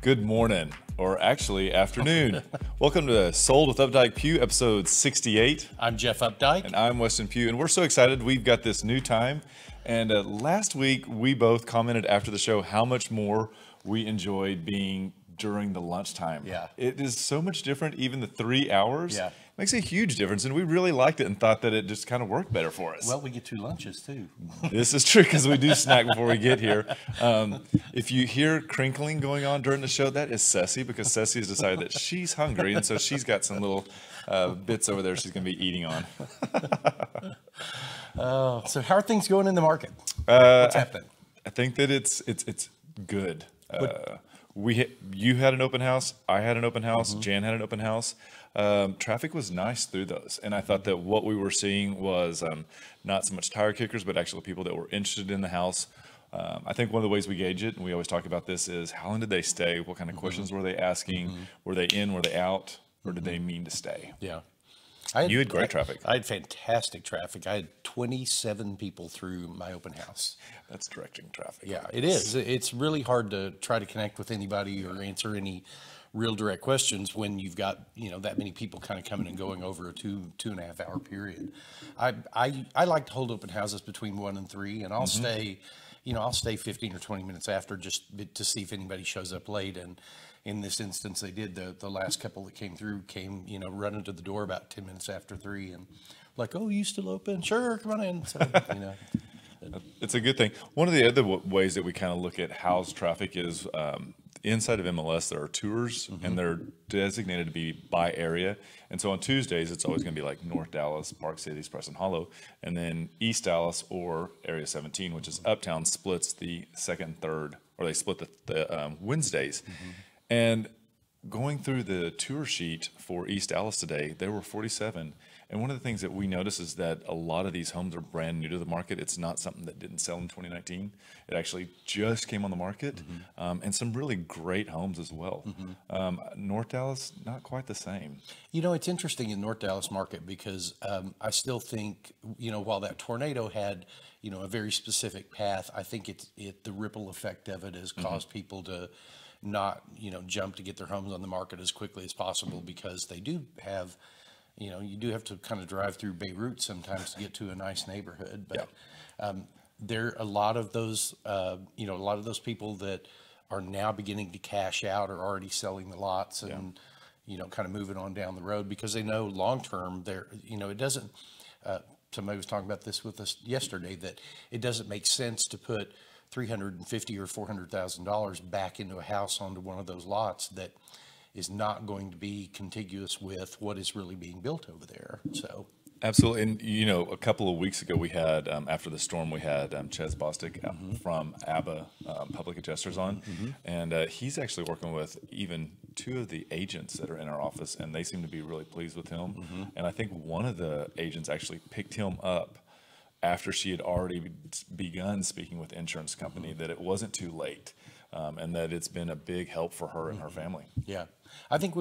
Good morning, or actually afternoon. Welcome to Sold with Updike Pugh, episode 68. I'm Jeff Updike. And I'm Weston Pugh, and we're so excited. We've got this new time. And last week, we both commented after the show how much more we enjoyed being during the lunchtime. Yeah. It is so much different, even the 3 hours. Yeah. Makes a huge difference, and we really liked it and thought that it just kind of worked better for us. Well, we get 2 lunches, too. This is true, because we do snack before we get here. If you hear crinkling going on during the show, that is Ceci, because Ceci has decided that she's hungry, and so she's got some little bits over there she's going to be eating on. So how are things going in the market? What's happening? I think that it's good. You had an open house. I had an open house. Jan had an open house. Traffic was nice through those. And I thought that what we were seeing was not so much tire kickers, but actually people that were interested in the house. I think one of the ways we gauge it, and we always talk about this, is how long did they stay? What kind of questions were they asking? Were they in? Were they out? Or did they mean to stay? Yeah. You had great traffic. I had fantastic traffic. I had 27 people through my open house. That's directing traffic. Yeah, it is. It's really hard to try to connect with anybody or answer any real direct questions when you've got, that many people kind of coming and going over a 2.5 hour period. I like to hold open houses between 1 and 3, and I'll stay, I'll stay 15 or 20 minutes after just to see if anybody shows up late. And in this instance, they did. The last couple that came through came, running to the door about 10 minutes after 3, and like, "Oh, you still open? Sure, come on in." So, It's a good thing. One of the other ways that we kind of look at house traffic is inside of MLS, there are tours, and they're designated to be by area. And so on Tuesdays, it's always going to be like North Dallas, Park Cities, Preston Hollow, and then East Dallas or Area 17, which is Uptown, splits the second and third, or they split the Wednesdays. And going through the tour sheet for East Dallas today, there were 47. And one of the things that we notice is that a lot of these homes are brand new to the market. It's not something that didn't sell in 2019. It actually just came on the market, and some really great homes as well. North Dallas, not quite the same. It's interesting in North Dallas market because I still think, while that tornado had, a very specific path, I think the ripple effect of it has caused people to not, jump to get their homes on the market as quickly as possible, because they do have, you do have to kind of drive through Beirut sometimes to get to a nice neighborhood. But there are a lot of those, a lot of those people that are now beginning to cash out or already selling the lots and, kind of moving on down the road, because they know long term there, it doesn't, somebody was talking about this with us yesterday, that it doesn't make sense to put $350,000 or $400,000 back into a house onto one of those lots that is not going to be contiguous with what is really being built over there. So absolutely. And a couple of weeks ago we had after the storm, we had Ches Bostic from ABBA Public Adjusters on, and he's actually working with even 2 of the agents that are in our office, and they seem to be really pleased with him. And I think one of the agents actually picked him up after she had already begun speaking with the insurance company, that it wasn't too late, and that it's been a big help for her and her family. Yeah. I think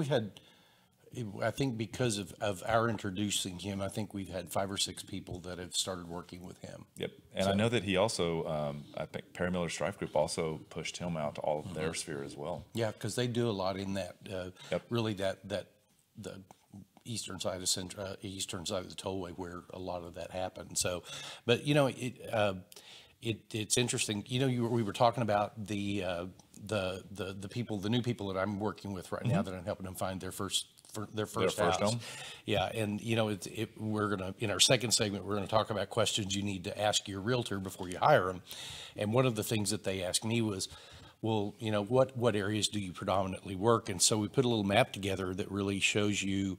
because of our introducing him, I think we've had 5 or 6 people that have started working with him. Yep. And I know that he also, I think Perry Miller Strife Group also pushed him out to all of their sphere as well. Yeah, because they do a lot in that, really the eastern side of eastern side of the tollway where a lot of that happened. So, but it's interesting. We were talking about the people, the new people that I'm working with right now, that I'm helping them find their first house. Home. Yeah, and we're gonna, in our second segment, we're gonna talk about questions you need to ask your realtor before you hire them. And one of the things that they asked me was, well, what areas do you predominantly work? And so we put a little map together that really shows you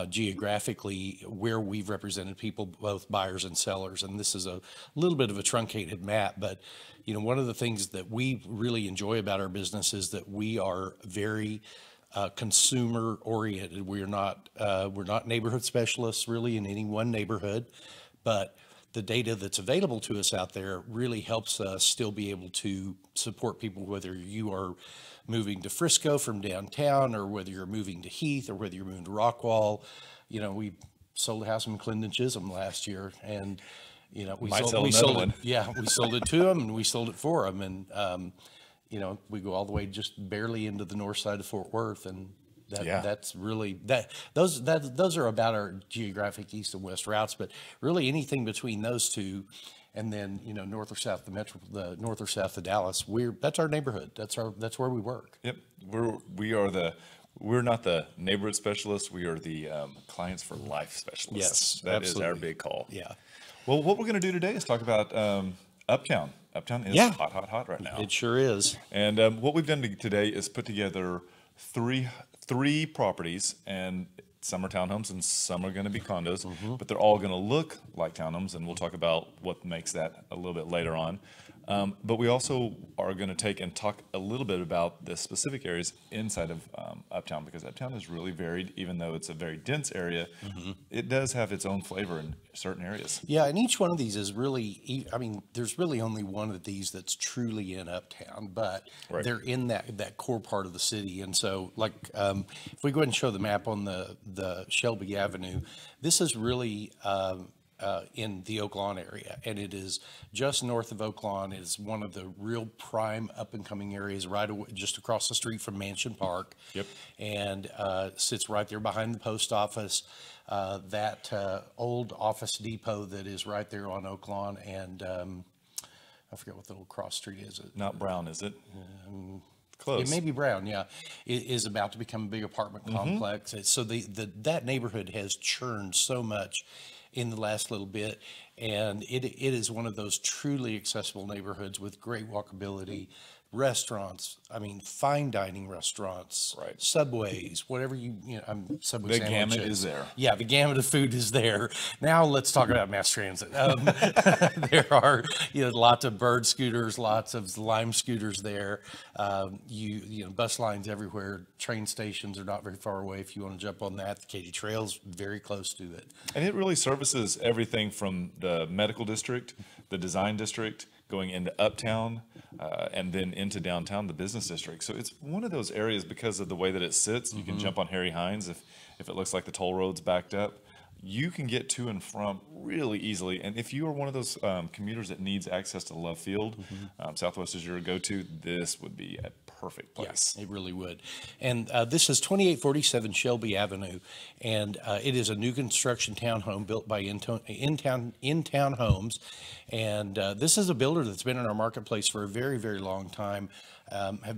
geographically where we've represented people, both buyers and sellers. And this is a little bit of a truncated map, but one of the things that we really enjoy about our business is that we are very consumer oriented. We're not neighborhood specialists really in any one neighborhood, but the data that's available to us out there really helps us still be able to support people, whether you are moving to Frisco from downtown, or whether you're moving to Heath, or whether you're moving to Rockwall. We sold a house in McClendon Chisholm last year, and we sold it to them, and we sold it for them, and you know, we go all the way just barely into the north side of Fort Worth, and that's really those are about our geographic east and west routes. But really, anything between those two, and then, you know, north or south the north or south of Dallas, that's our neighborhood. That's where we work. Yep, we're not the neighborhood specialists. We are the clients for life specialists. Yes, that absolutely. is our big call. Yeah. Well, what we're going to do today is talk about Uptown. Uptown is hot right now. It sure is. And what we've done today is put together three properties, and some are townhomes and some are going to be condos, but they're all going to look like townhomes, and we'll talk about what makes that a little bit later on. But we also are going to take and talk a little bit about the specific areas inside of Uptown, because Uptown is really varied. Even though it's a very dense area, it does have its own flavor in certain areas. Yeah, and each one of these is really, I mean, there's really only one of these that's truly in Uptown, but they're in that core part of the city. And so, like, if we go ahead and show the map on the Shelby Avenue, this is really in the Oak Lawn area, and it is just north of Oak Lawn. It is one of the real prime up-and-coming areas, right away, just across the street from Mansion Park. Yep. And sits right there behind the post office. That old Office Depot that is right there on Oak Lawn, and I forget what the little cross street is. Not Brown, is it? Close. It may be Brown, yeah. It is about to become a big apartment complex. So that neighborhood has churned so much in the last little bit, and it is one of those truly accessible neighborhoods with great walkability, restaurants, I mean, fine dining restaurants, Subways, whatever you know, Subway The sandwiches. gamut is there. Yeah, the gamut of food is there. Now let's talk about mass transit. There are, you know, lots of bird scooters, lots of Lime scooters there. You know, bus lines everywhere. Train stations are not very far away if you want to jump on that. The Katy Trail's very close to it. And it really services everything from the medical district, the design district, going into Uptown, and then into downtown, the business district. So it's one of those areas, because of the way that it sits, you can jump on Harry Hines if it looks like the toll road's backed up. You can get to and from really easily. And if you are one of those commuters that needs access to Love Field, Southwest is your go-to, this would be a perfect place. Yes, it really would. And this is 2847 Shelby Avenue, and it is a new construction townhome built by In-Town Homes. And this is a builder that's been in our marketplace for a very, very long time.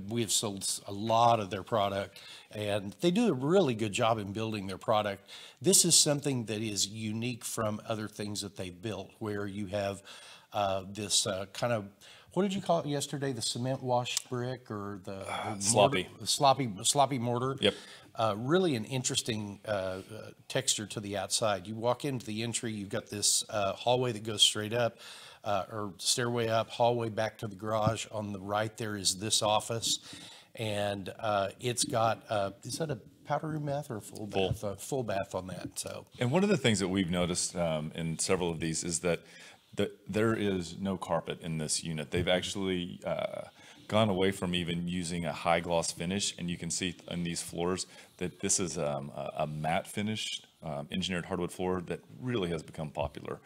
We have sold a lot of their product, and they do a really good job in building their product. This is something that is unique from other things that they've built, where you have this kind of, what did you call it yesterday? The cement wash brick, or the sloppy. Sloppy mortar. Yep. Really an interesting texture to the outside. You walk into the entry, you've got this hallway that goes straight up, or stairway up, hallway back to the garage. On the right there is this office, and it's got, is that a powder room bath or a full bath? Full bath on that. So. And one of the things that we've noticed in several of these is that there is no carpet in this unit. They've actually gone away from even using a high gloss finish, and you can see on these floors that this is a matte finish, engineered hardwood floor that really has become popular.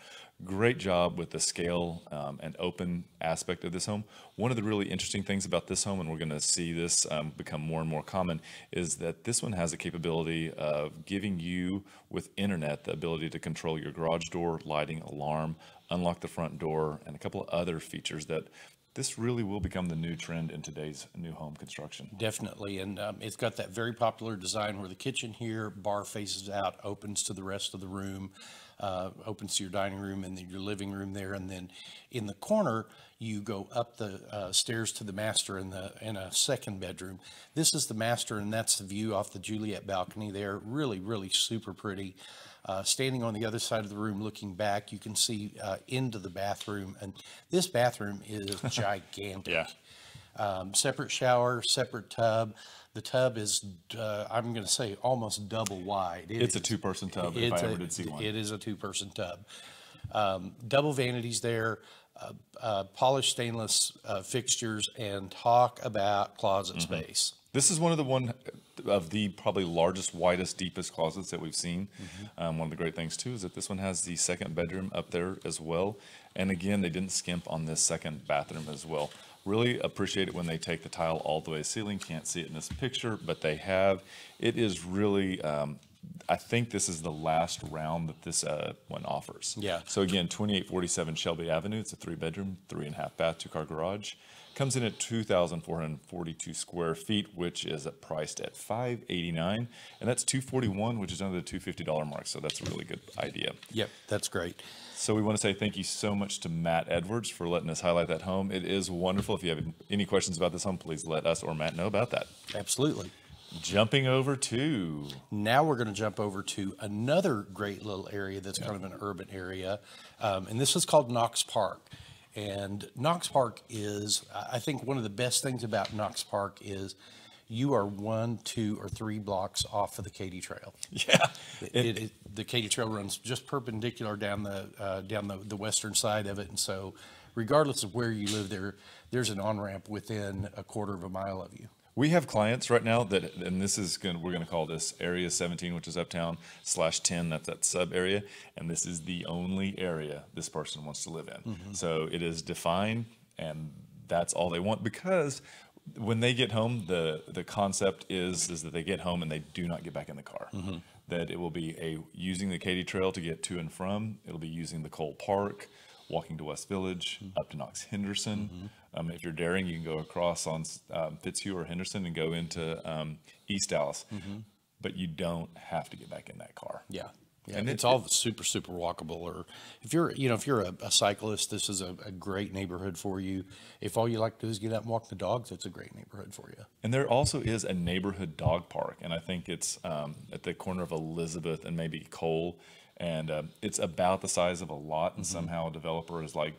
Great job with the scale and open aspect of this home. One of the really interesting things about this home, and we're going to see this become more and more common, is that this one has the capability of giving you, with internet, the ability to control your garage door, lighting, alarm, unlock the front door, and a couple of other features that this really will become the new trend in today's new home construction. Definitely, and it's got that very popular design where the kitchen here, bar faces out, opens to the rest of the room, opens to your dining room and then your living room there, and then in the corner you go up the stairs to the master in a second bedroom. This is the master, and that's the view off the Juliet balcony there. Really, really super pretty. Standing on the other side of the room, looking back, you can see into the bathroom, and this bathroom is gigantic. Separate shower, separate tub. The tub is, I'm going to say, almost double wide. It's a two-person tub, if I ever did see one. It is a two-person tub. Double vanities there, polished stainless fixtures, and talk about closet space. This is one of the probably largest, widest, deepest closets that we've seen. One of the great things too is that this one has the second bedroom up there as well. And again, they didn't skimp on this second bathroom as well. Really appreciate it when they take the tile all the way to the ceiling. Can't see it in this picture, but they have. It is really, I think this is the last round that this one offers. Yeah. So again, 2847 Shelby Avenue. It's a 3-bedroom, 3.5 bath, 2-car garage. Comes in at 2,442 square feet, which is priced at $589, and that's $241, which is under the $250 mark. So that's a really good idea. Yep, that's great. So we want to say thank you so much to Matt Edwards for letting us highlight that home. It is wonderful. If you have any questions about this home, please let us or Matt know about that. Absolutely. Jumping over to... Now we're going to jump over to another great little area that's kind of an urban area, and this is called Knox Park. And Knox Park is, I think one of the best things about Knox Park is you are 1, 2, or 3 blocks off of the Katy Trail. Yeah. The Katy Trail runs just perpendicular down the western side of it, and so regardless of where you live, there's an on-ramp within a quarter of a mile of you. We have clients right now that, and this is we're going to call this Area 17, which is uptown, /10, that's that sub area, and this is the only area this person wants to live in. Mm-hmm. So it is defined, and that's all they want, because when they get home, the concept is that they get home and they do not get back in the car. Mm-hmm. That it will be using the Katy Trail to get to and from. It'll be using the Cole Park, walking to West Village, mm-hmm. up to Knox Henderson. Mm-hmm. If you're daring, you can go across on Fitzhugh or Henderson and go into East Dallas. Mm-hmm. But you don't have to get back in that car. Yeah. Yeah, and it's all super walkable. Or if you're a cyclist, this is a great neighborhood for you. If all you like to do is get out and walk the dogs, it's a great neighborhood for you. And there also is a neighborhood dog park, and I think it's at the corner of Elizabeth and maybe Cole, and it's about the size of a lot, and mm-hmm. somehow a developer is like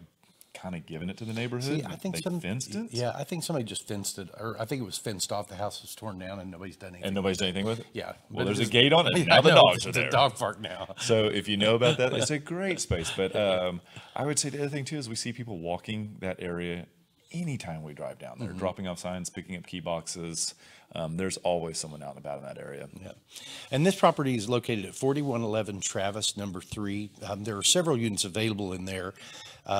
kind of giving it to the neighborhood. See, I think fenced it. Yeah, I think somebody just fenced it, or I think it was fenced off. The house was torn down, and nobody's done anything. And nobody's done anything with it. Yeah. Well, there's a gate on it. Yeah, now the dogs are there. It's a dog park now. So if you know about that, it's a great space. But I would say the other thing too is we see people walking that area anytime we drive down there, mm-hmm. dropping off signs, picking up key boxes. There's always someone out and about in that area. Yeah. And this property is located at 4111 Travis, number 3. There are several units available in there.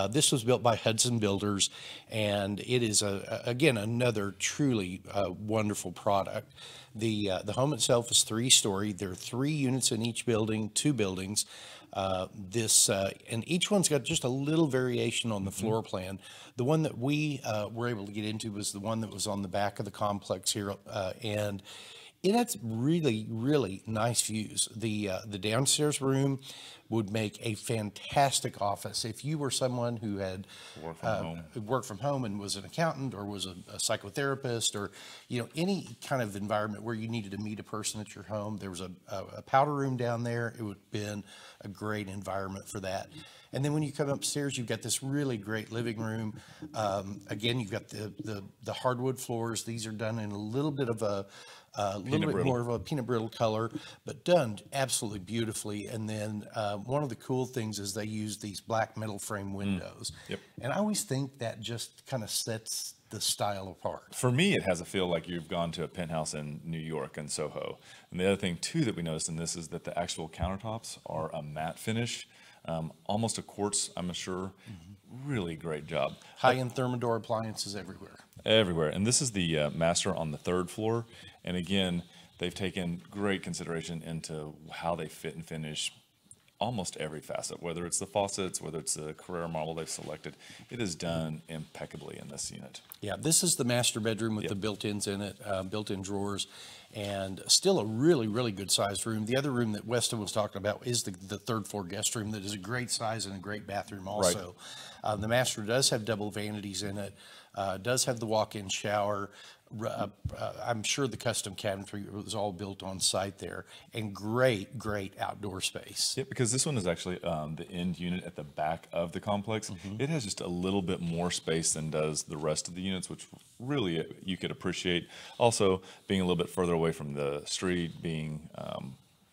This was built by Hudson Builders, and it is, again, another truly wonderful product. The home itself is 3-story. There are 3 units in each building, 2 buildings. And each one's got just a little variation on the mm-hmm. floor plan. The one that we were able to get into was the one that was on the back of the complex here, and it had really, really nice views. The downstairs room would make a fantastic office. If you were someone who had worked from home and was an accountant or was a psychotherapist, or any kind of environment where you needed to meet a person at your home, there was a powder room down there. It would have been a great environment for that. And then when you come upstairs, you've got this really great living room. Again, you've got the hardwood floors. These are done in a little bit of a more of a peanut brittle color, but done absolutely beautifully. And then one of the cool things is they use these black metal frame windows. Yep. And I always think that just kind of sets the style apart. For me, it has a feel like you've gone to a penthouse in New York and Soho. And the other thing too that we noticed in this is that the actual countertops are a matte finish. Almost a quartz, I'm sure. Mm-hmm. Really great job. High-end Thermador appliances everywhere. Everywhere. And this is the master on the 3rd floor. And again, they've taken great consideration into how they fit and finish almost every facet, whether it's the faucets, whether it's the Carrera marble they've selected. It is done impeccably in this unit. Yeah, this is the master bedroom with the built-ins in it, built-in drawers, and still a really, really good sized room. The other room that Weston was talking about is the 3rd floor guest room that is a great size and a great bathroom also. Right. The master does have double vanities in it, does have the walk-in shower. I'm sure the custom cabinetry was all built on site there, and great outdoor space. Yeah, because this one is actually the end unit at the back of the complex. Mm-hmm. It has just a little bit more space than does the rest of the units, which really you could appreciate. Also, being a little bit further away from the street, being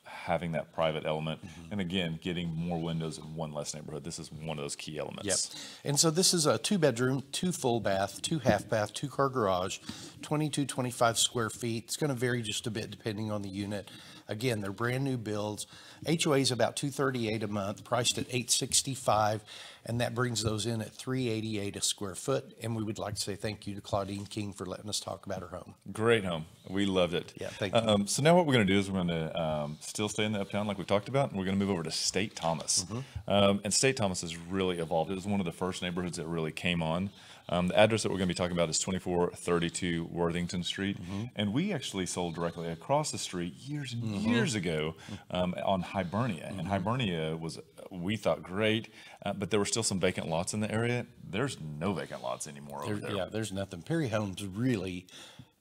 having that private element, mm-hmm. and again, getting more windows in one less neighborhood. This is one of those key elements. Yep. And so this is a 2-bedroom, 2 full bath, 2 half bath, 2-car garage, 25 square feet. It's going to vary just a bit depending on the unit. Again, they're brand new builds. HOA is about $238 a month, priced at $865, and that brings those in at $388 a square foot. And we would like to say thank you to Claudine King for letting us talk about her home. Great home. We loved it. Yeah, thank you. So now what we're going to do is we're going to still stay in the Uptown like we talked about, and we're going to move over to State Thomas. And State Thomas has really evolved. It was one of the first neighborhoods that really came on. The address that we're going to be talking about is 2432 Worthington Street. And we actually sold directly across the street years and years ago on Hibernia. And Hibernia was, we thought, great, but there were still some vacant lots in the area. There's no vacant lots anymore over there. Yeah, there's nothing. Perry Homes really,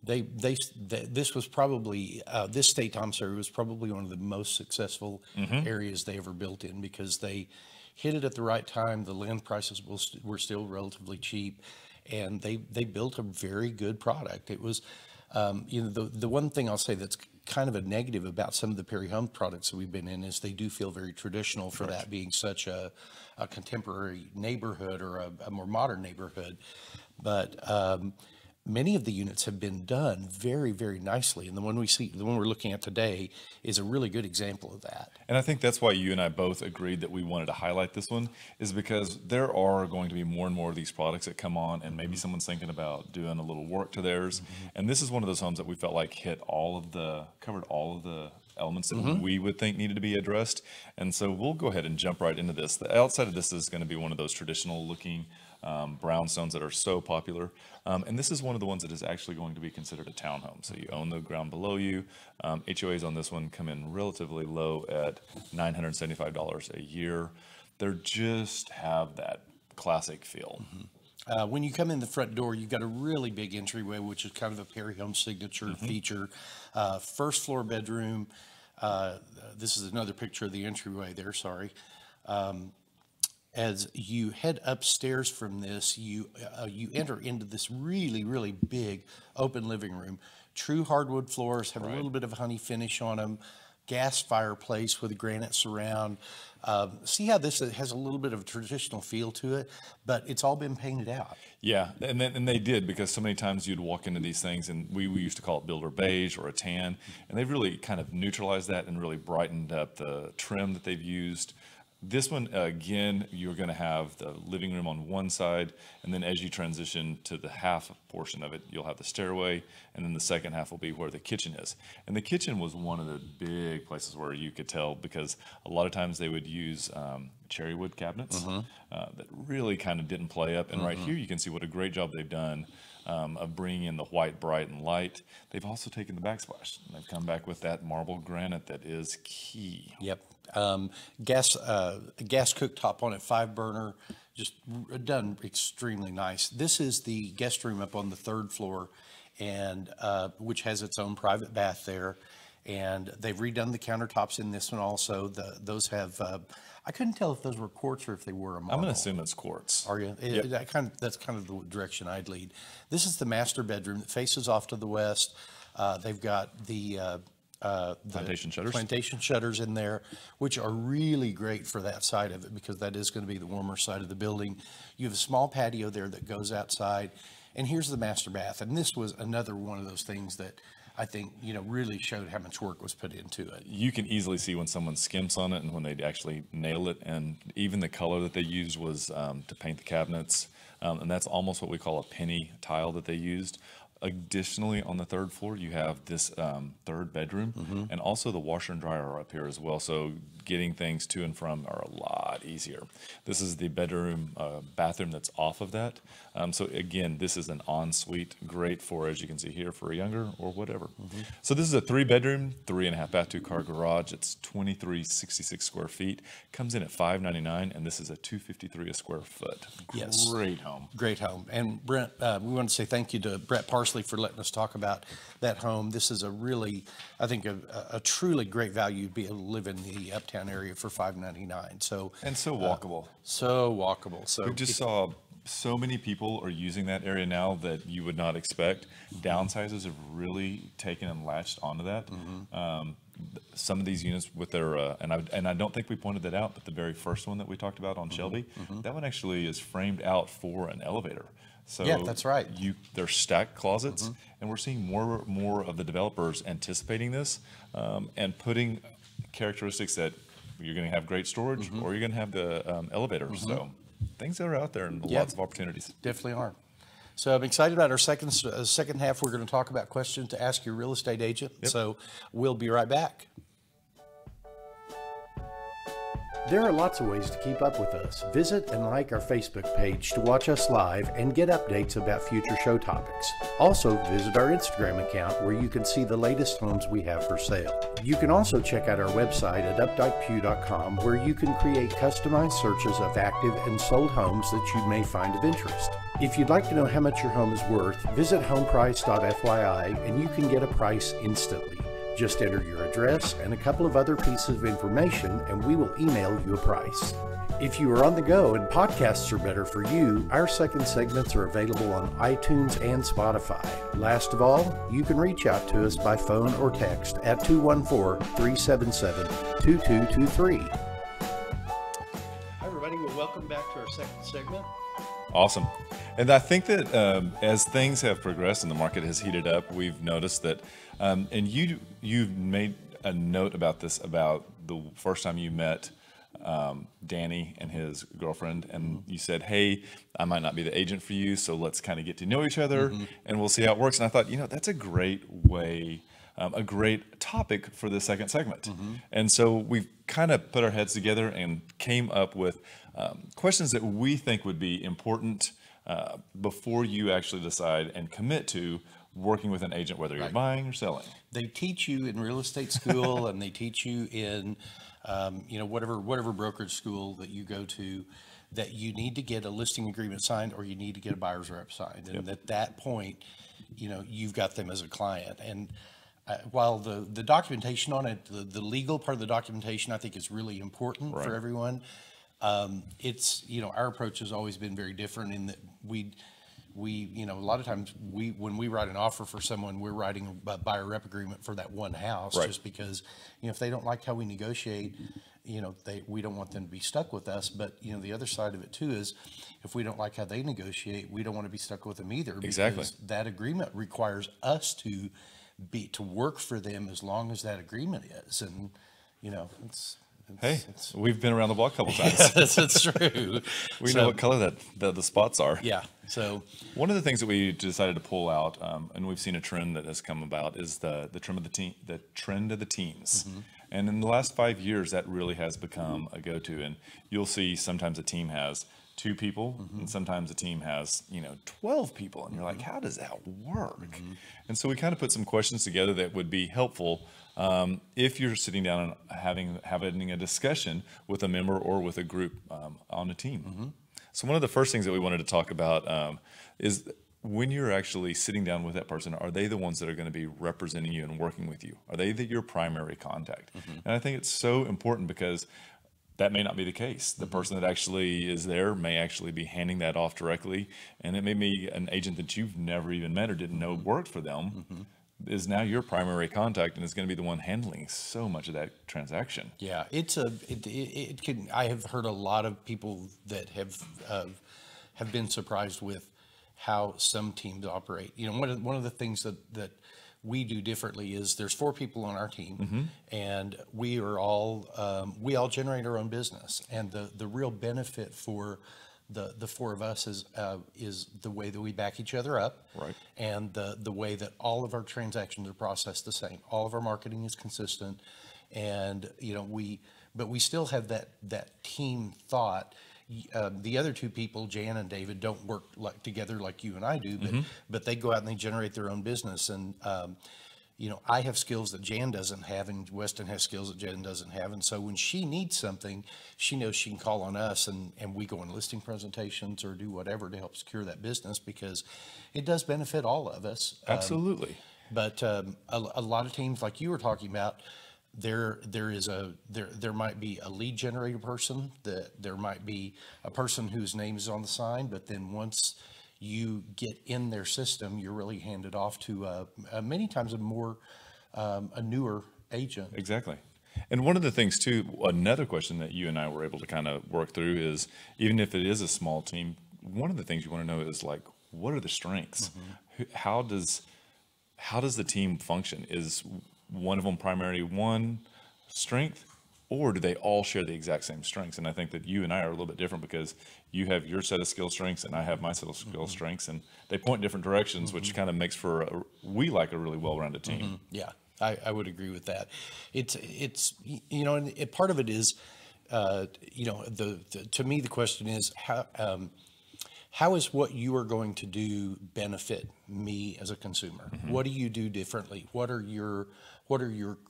this was probably, this State Thomas area was probably one of the most successful areas they ever built in, because they hit it at the right time. The land prices were still relatively cheap, and they built a very good product. It was, the one thing I'll say that's kind of a negative about some of the Perry Home products that we've been in is they do feel very traditional for that being such a contemporary neighborhood or a more modern neighborhood. But many of the units have been done very, very nicely. And the one we're looking at today is a really good example of that. And I think that's why you and I both agreed that we wanted to highlight this one, is because there are going to be more and more of these products that come on, and maybe someone's thinking about doing a little work to theirs. And this is one of those homes that we felt like covered all of the elements that we would think needed to be addressed. And so we'll go ahead and jump right into this. The outside of this is going to be one of those traditional looking brownstones that are so popular. And this is one of the ones that is actually going to be considered a townhome. So you own the ground below you. HOAs on this one come in relatively low at $975 a year. They just have that classic feel. When you come in the front door, you've got a really big entryway, which is kind of a Perry Home signature feature. First floor bedroom. This is another picture of the entryway there, sorry. As you head upstairs from this, you enter into this really, really big open living room. True hardwood floors, have a little bit of honey finish on them. Gas fireplace with a granite surround. See how this has a little bit of a traditional feel to it, but it's all been painted out. Yeah, and they did, because so many times you'd walk into these things, and we used to call it builder beige or a tan, and they've really kind of neutralized that and really brightened up the trim that they've used. This one, again, you're going to have the living room on one side, and then as you transition to the half portion of it, you'll have the stairway, and then the second half will be where the kitchen is. And the kitchen was one of the big places where you could tell, because a lot of times they would use cherry wood cabinets that really kind of didn't play up. And right here you can see what a great job they've done of bringing in the white, bright, and light. They've also taken the backsplash, and they've come back with that marble granite that is key. Yep. Gas cooktop on it, 5-burner, just done extremely nice. This is the guest room up on the 3rd floor, and which has its own private bath there. And they've redone the countertops in this one also. Those have, I couldn't tell if those were quartz or if they were a marble. I'm going to assume it's quartz. Are you? Yep. That's kind of the direction I'd lead. This is the master bedroom that faces off to the west. They've got the plantation shutters in there, which are really great for that side of it, because that is going to be the warmer side of the building. You have a small patio there that goes outside, and here's the master bath. And this was another one of those things that I think, really showed how much work was put into it. You can easily see when someone skimps on it and when they actually nail it. And even the color that they used was to paint the cabinets. And that's almost what we call a penny tile that they used. Additionally, on the 3rd floor, you have this 3rd bedroom, and also the washer and dryer are up here as well. So getting things to and from are a lot easier. This is the bathroom that's off of that. So again, this is an ensuite, great for, as you can see here, for a younger or whatever. So this is a 3-bedroom, 3.5 bath, 2-car garage. It's 2366 square feet. Comes in at $599, and this is a $253 a square foot. Yes. Great home. Great home. And Brent, we want to say thank you to Brett Parsley for letting us talk about that home. This is a really, I think, a truly great value to be able to live in the Uptown area for $599. So walkable. So walkable. So we just saw so many people are using that area now that you would not expect. Downsizers have really taken and latched onto that. some of these units with their, and I don't think we pointed that out, but the very first one that we talked about on Shelby, that one actually is framed out for an elevator. So Yeah, that's right. They're stacked closets, and we're seeing more of the developers anticipating this, and putting characteristics that you're going to have great storage, or you're going to have the elevator. So things that are out there and lots of opportunities. Definitely are. So I'm excited about our second half. We're going to talk about questions to ask your real estate agent. So we'll be right back. There are lots of ways to keep up with us. Visit and like our Facebook page to watch us live and get updates about future show topics. Also, visit our Instagram account where you can see the latest homes we have for sale. You can also check out our website at updikepugh.com where you can create customized searches of active and sold homes that you may find of interest. If you'd like to know how much your home is worth, visit homeprice.fyi and you can get a price instantly. Just enter your address and a couple of other pieces of information and we will email you a price. If you are on the go and podcasts are better for you, our second segments are available on iTunes and Spotify. Last of all, you can reach out to us by phone or text at 214-377-2223. Hi everybody, well, welcome back to our second segment. Awesome. And I think that as things have progressed and the market has heated up, we've noticed that, and you've made a note about this, about the first time you met Danny and his girlfriend, and you said, hey, I might not be the agent for you, so let's kind of get to know each other and we'll see how it works. And I thought, that's a great way, a great topic for the second segment. And so we've kind of put our heads together and came up with questions that we think would be important before you actually decide and commit to working with an agent, whether you're buying or selling. They teach you in real estate school and they teach you in, whatever brokerage school that you go to, that you need to get a listing agreement signed or you need to get a buyer's rep signed. And at that point, you've got them as a client. And while the documentation on it, the legal part of the documentation, I think is really important for everyone. It's, our approach has always been very different in that we, a lot of times when we write an offer for someone, we're writing a buyer rep agreement for that one house, just because, if they don't like how we negotiate, we don't want them to be stuck with us. But, the other side of it too is if we don't like how they negotiate, we don't want to be stuck with them either. Because that agreement requires us to work for them as long as that agreement is. And, we've been around the block a couple times. That's true. We know what color the spots are. Yeah. So one of the things that we decided to pull out, and we've seen a trend that has come about, is the trend of the teams. And in the last 5 years, that really has become a go-to. And you'll see sometimes a team has 2 people, and sometimes a team has 12 people, and you're like, how does that work? And so we kind of put some questions together that would be helpful if you're sitting down and having a discussion with a member or with a group on a team. So one of the first things that we wanted to talk about is when you're actually sitting down with that person, are they the ones that are going to be representing you and working with you? Are they your primary contact? And I think it's so important because that may not be the case. The person that actually is there may actually be handing that off directly, and it may be an agent that you've never even met or didn't know worked for them is now your primary contact and is going to be the one handling so much of that transaction. Yeah, it can. I have heard a lot of people that have been surprised with how some teams operate. One of the things that we do differently is there's 4 people on our team, and we all generate our own business. And the real benefit for the 4 of us is the way that we back each other up, and the way that all of our transactions are processed the same. All of our marketing is consistent, and but we still have that team thought. The other 2 people, Jan and David, don't work together like you and I do, but they go out and they generate their own business. And, I have skills that Jan doesn't have, and Weston has skills that Jan doesn't have. And so when she needs something, she knows she can call on us, and we go on listing presentations or do whatever to help secure that business, because it does benefit all of us. Absolutely. But a lot of teams, like you were talking about, there might be a lead generator person, there might be a person whose name is on the sign, but then once you get in their system, you're really handed off to many times a newer agent. Exactly. And one of the things too, another question that you and I were able to kind of work through is, even if it is a small team, one of the things you want to know is like, what are the strengths? How does the team function? Is one of them primary one strength, or do they all share the exact same strengths? And I think that you and I are a little bit different because you have your set of skill strengths and I have my set of skill strengths, and they point in different directions, which kind of makes for we like a really well-rounded team. Yeah, I would agree with that. It's you know, and part of it is, you know, to me the question is how is what you are going to do benefit me as a consumer? What do you do differently? What are your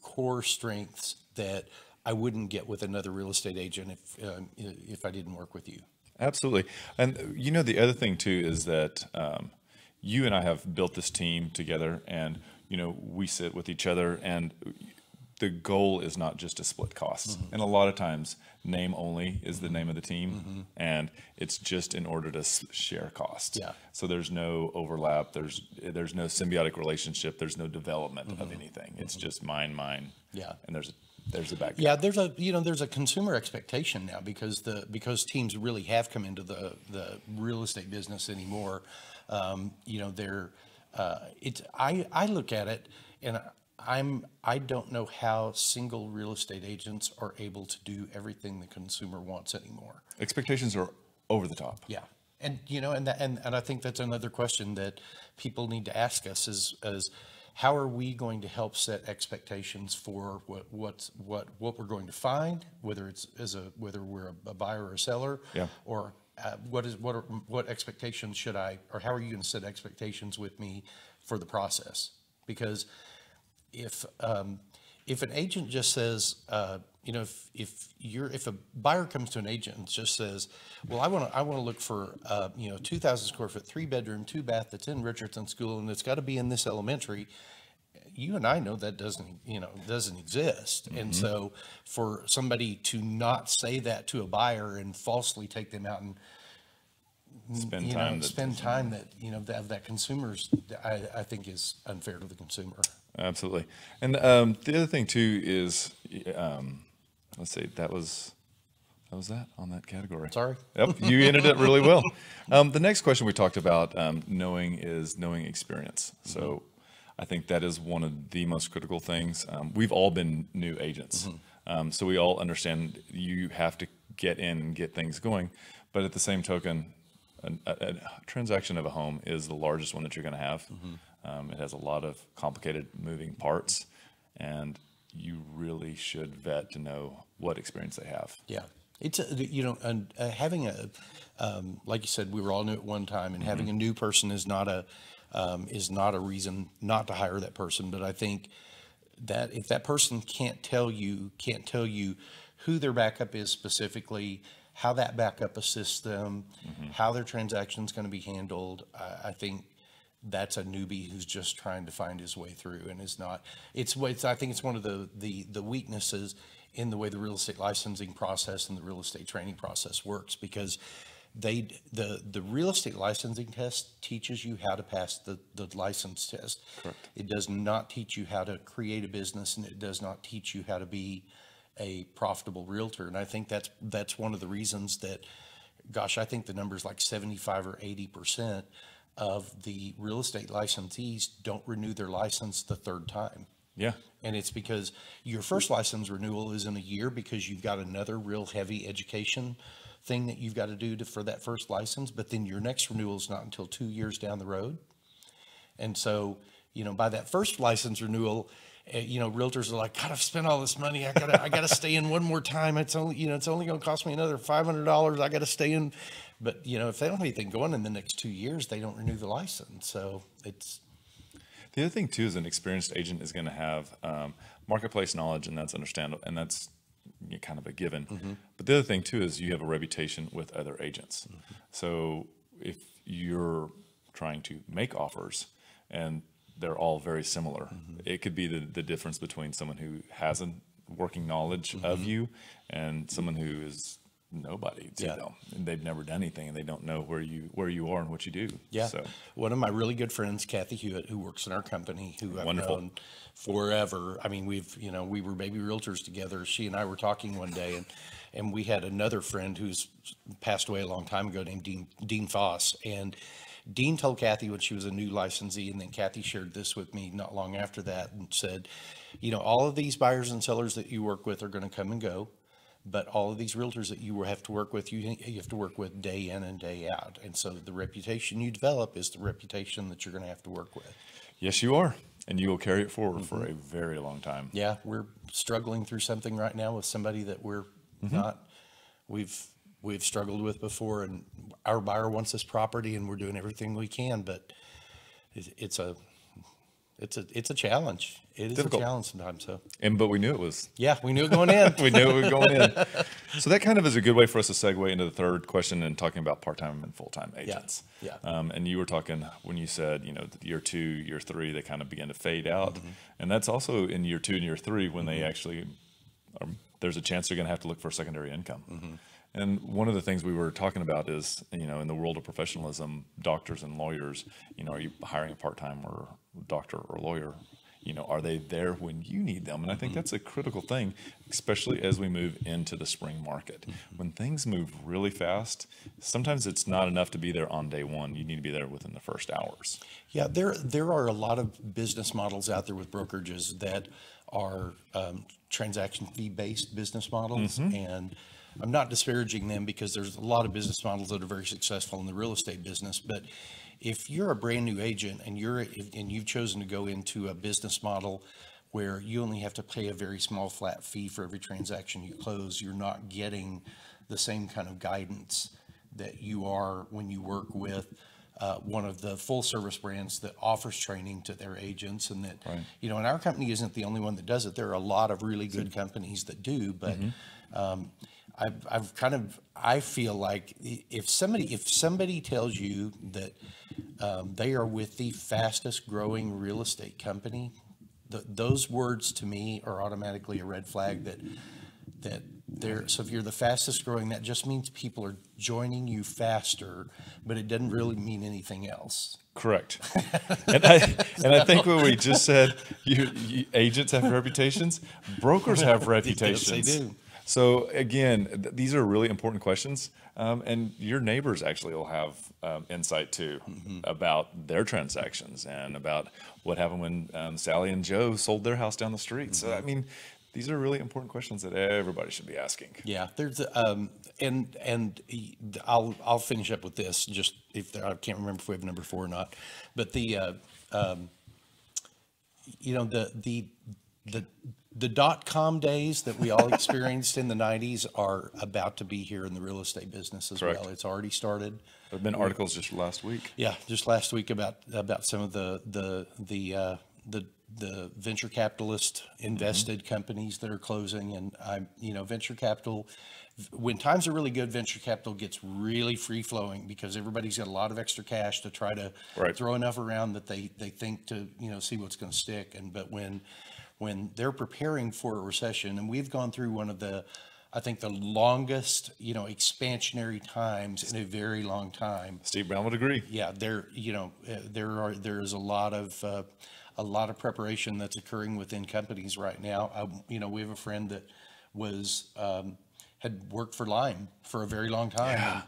core strengths that I wouldn't get with another real estate agent if I didn't work with you? Absolutely. And you know, the other thing too is that you and I have built this team together, and you know, we sit with each other, and the goal is not just to split costs. And a lot of times name only is the name of the team, and it's just in order to share costs. Yeah. So there's no overlap, there's no symbiotic relationship, there's no development of anything. It's just mine. Yeah. And there's a back. Yeah, there's a consumer expectation now because teams really have come into the real estate business anymore. You know, I look at it and I don't know how single real estate agents are able to do everything the consumer wants anymore. Expectations are over the top. Yeah. And you know, and I think that's another question that people need to ask us is how are we going to help set expectations for what we're going to find, whether whether we're a buyer or a seller, or what expectations should I, or how are you going to set expectations with me for the process? Because if an agent just says, you know, if a buyer comes to an agent and just says, well, I want to look for you know, 2,000 square foot, 3-bedroom, 2-bath that's in Richardson School and it's got to be in this elementary, you and I know that doesn't exist. And so for somebody to not say that to a buyer and falsely take them out and spend time that you know that consumers, I think is unfair to the consumer. Absolutely. And the other thing too is, let's see, that was that on that category. Sorry. Yep, you ended it really well. The next question we talked about knowing experience. So I think that is one of the most critical things. We've all been new agents, so we all understand you have to get in and get things going. But at the same token, a transaction of a home is the largest one that you're going to have. It has a lot of complicated moving parts, and you really should vet to know what experience they have. Yeah, it's you know, and having like you said, we were all new at one time, and having a new person is not a reason not to hire that person. But I think that if that person can't tell you who their backup is specifically, how that backup assists them, how their transaction is going to be handled, I think that's a newbie who's just trying to find his way through and is not. I think it's one of the weaknesses in the way the real estate licensing process and the real estate training process works, because the real estate licensing test teaches you how to pass the license test. Correct. It does not teach you how to create a business, and it does not teach you how to be a profitable realtor. And I think that's one of the reasons that, gosh, I think the number's like 75 or 80% of the real estate licensees don't renew their license the third time. Yeah. And it's because your first license renewal is in a year because you've got another real heavy education thing that you've got to do for that first license. But then your next renewal is not until 2 years down the road. And so, you know, by that first license renewal, you know, realtors are like, God, I've spent all this money. I gotta stay in one more time. It's only going to cost me another $500. I got to stay in. But, you know, if they don't have anything going in the next 2 years, they don't renew the license. So it's. The other thing too is an experienced agent is going to have marketplace knowledge, and that's understandable, and that's kind of a given. But the other thing too is you have a reputation with other agents. So if you're trying to make offers and they're all very similar, it could be the difference between someone who has a working knowledge of you and someone who is nobody to Yeah. them, and they've never done anything, and they don't know where you are and what you do. Yeah. So One of my really good friends, Kathy Hewitt, who works in our company, who I've Wonderful. known forever. I mean, we were baby realtors together. She and I were talking one day, and we had another friend who's passed away a long time ago named Dean Foss. And Dean told Kathy when she was a new licensee, and then Kathy shared this with me not long after that and said, all of these buyers and sellers that you work with are going to come and go. But all of these realtors that you have to work with, you have to work with day in and day out. And so the reputation you develop is the reputation that you're going to have to work with. yes, you are, and you will carry it forward for a very long time. Yeah, we're struggling through something right now with somebody that we're not, we've struggled with before, and our buyer wants this property and we're doing everything we can, but it's a challenge. It is Difficult. a challenge sometimes. So But we knew it was. yeah, we knew it going in. We knew it was going in. So that kind of is a good way for us to segue into the third question and talking about part-time and full-time agents. Yeah. And you were talking when you said, year 2, year 3, they kind of begin to fade out. And that's also in year 2 and year 3 when they actually there's a chance they're going to have to look for secondary income. And one of the things we were talking about is, in the world of professionalism, doctors and lawyers, are you hiring a part-time or doctor or lawyer? Are they there when you need them? And I think that's a critical thing, especially as we move into the spring market. When things move really fast, sometimes it's not enough to be there on day one. You need to be there within the first hours. Yeah, there are a lot of business models out there with brokerages that are transaction fee based business models, and I'm not disparaging them because there's a lot of business models that are very successful in the real estate business. But if you're a brand new agent and you've chosen to go into a business model where you only have to pay a very small flat fee for every transaction you close, you're not getting the same kind of guidance that you are when you work with one of the full service brands that offers training to their agents. And that, Right. and our company isn't the only one that does it. There are a lot of really good companies that do, but I feel like if somebody tells you that they are with the fastest growing real estate company, those words to me are automatically a red flag that so if you're the fastest growing, that just means people are joining you faster, but it doesn't really mean anything else. Correct. And I think what we just said, agents have reputations, brokers have reputations. Yes, they do. So again, these are really important questions, and your neighbors actually will have insight too about their transactions and about what happened when Sally and Joe sold their house down the street. So I mean, these are really important questions that everybody should be asking. Yeah, there's and I'll finish up with this. Just I can't remember if we have number 4 or not, but the .com days that we all experienced in the 90s are about to be here in the real estate business as Correct. well. It's already started. There have been articles just last week. Yeah, just last week about some of the venture capitalist invested companies that are closing, and venture capital, when times are really good, venture capital gets really free flowing because everybody's got a lot of extra cash to try to throw enough around that they think to see what's going to stick. But when they're preparing for a recession, and we've gone through one of the, I think, the longest expansionary times in a very long time. Steve Brown would agree. Yeah, there is a lot of preparation that's occurring within companies right now. We have a friend that had worked for Lime for a very long time,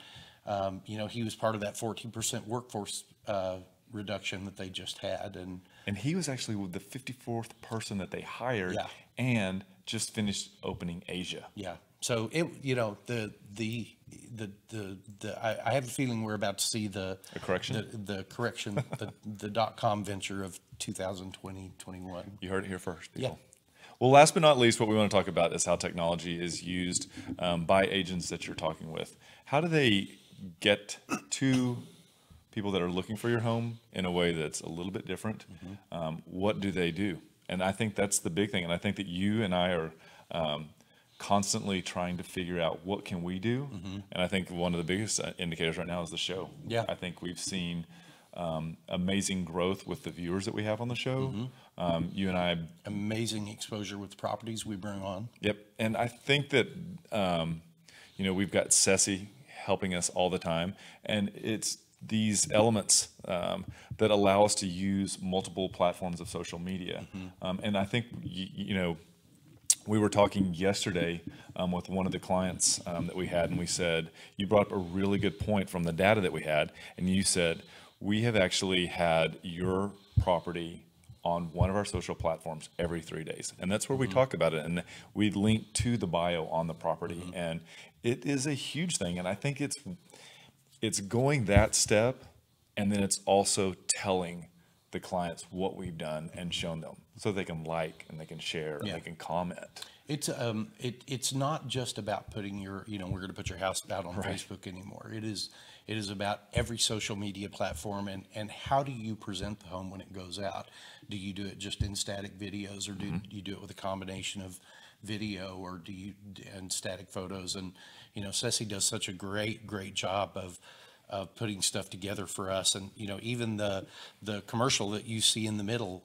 and he was part of that 14% workforce reduction that they just had, and he was actually the 54th person that they hired, Yeah. and just finished opening Asia. yeah. So I have a feeling we're about to see the correction? the correction, the .com venture of 2020-21. You heard it here first, people. Yeah. Well, last but not least, what we want to talk about is how technology is used by agents that you're talking with. How do they get to people that are looking for your home in a way that's a little bit different? What do they do? And I think that's the big thing. And I think that you and I are constantly trying to figure out what can we do. And I think one of the biggest indicators right now is the show. Yeah. I think we've seen amazing growth with the viewers that we have on the show. You and I, Amazing exposure with the properties we bring on. yep. And I think that, we've got Ceci helping us all the time, and it's these elements that allow us to use multiple platforms of social media. And I think, we were talking yesterday with one of the clients that we had, and we said, you brought up a really good point from the data that we had, and you said, we have actually had your property on one of our social platforms every 3 days. And that's where we talk about it. And we link to the bio on the property. And it is a huge thing. And I think it's going that step, and then it's also telling the clients what we've done and shown them so they can like and they can share and they can comment. It's not just about putting your, we're going to put your house out on Facebook anymore. It is about every social media platform, and how do you present the home when it goes out? Do you do it just in static videos, or do you do it with a combination of video, or do you and static photos? And Ceci does such a great job of putting stuff together for us. And even the commercial that you see in the middle,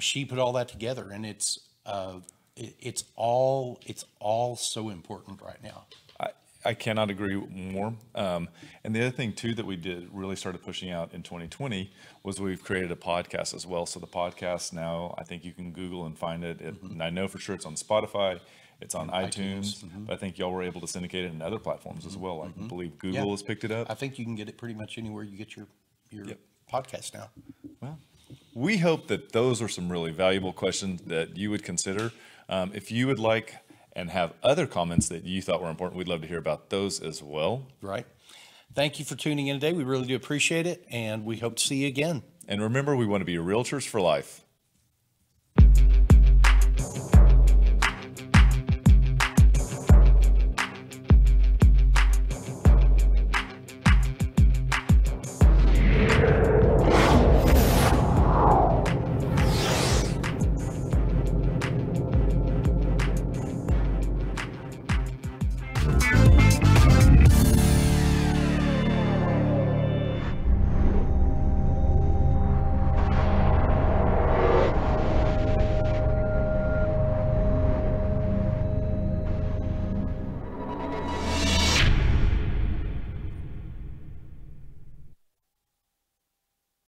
she put all that together, and it's all so important right now. I cannot agree more. And the other thing too that we did really started pushing out in 2020 was we've created a podcast as well. So the podcast now, I think you can Google and find it. And I know for sure it's on Spotify, it's on iTunes, but I think y'all were able to syndicate it in other platforms as well. I believe Google has picked it up. I think you can get it pretty much anywhere you get your podcast now. Well, we hope that those are some really valuable questions that you would consider. If you would like and have other comments that you thought were important, we'd love to hear about those as well. Right. Thank you for tuning in today. We really do appreciate it, and we hope to see you again. And remember, we want to be realtors for life.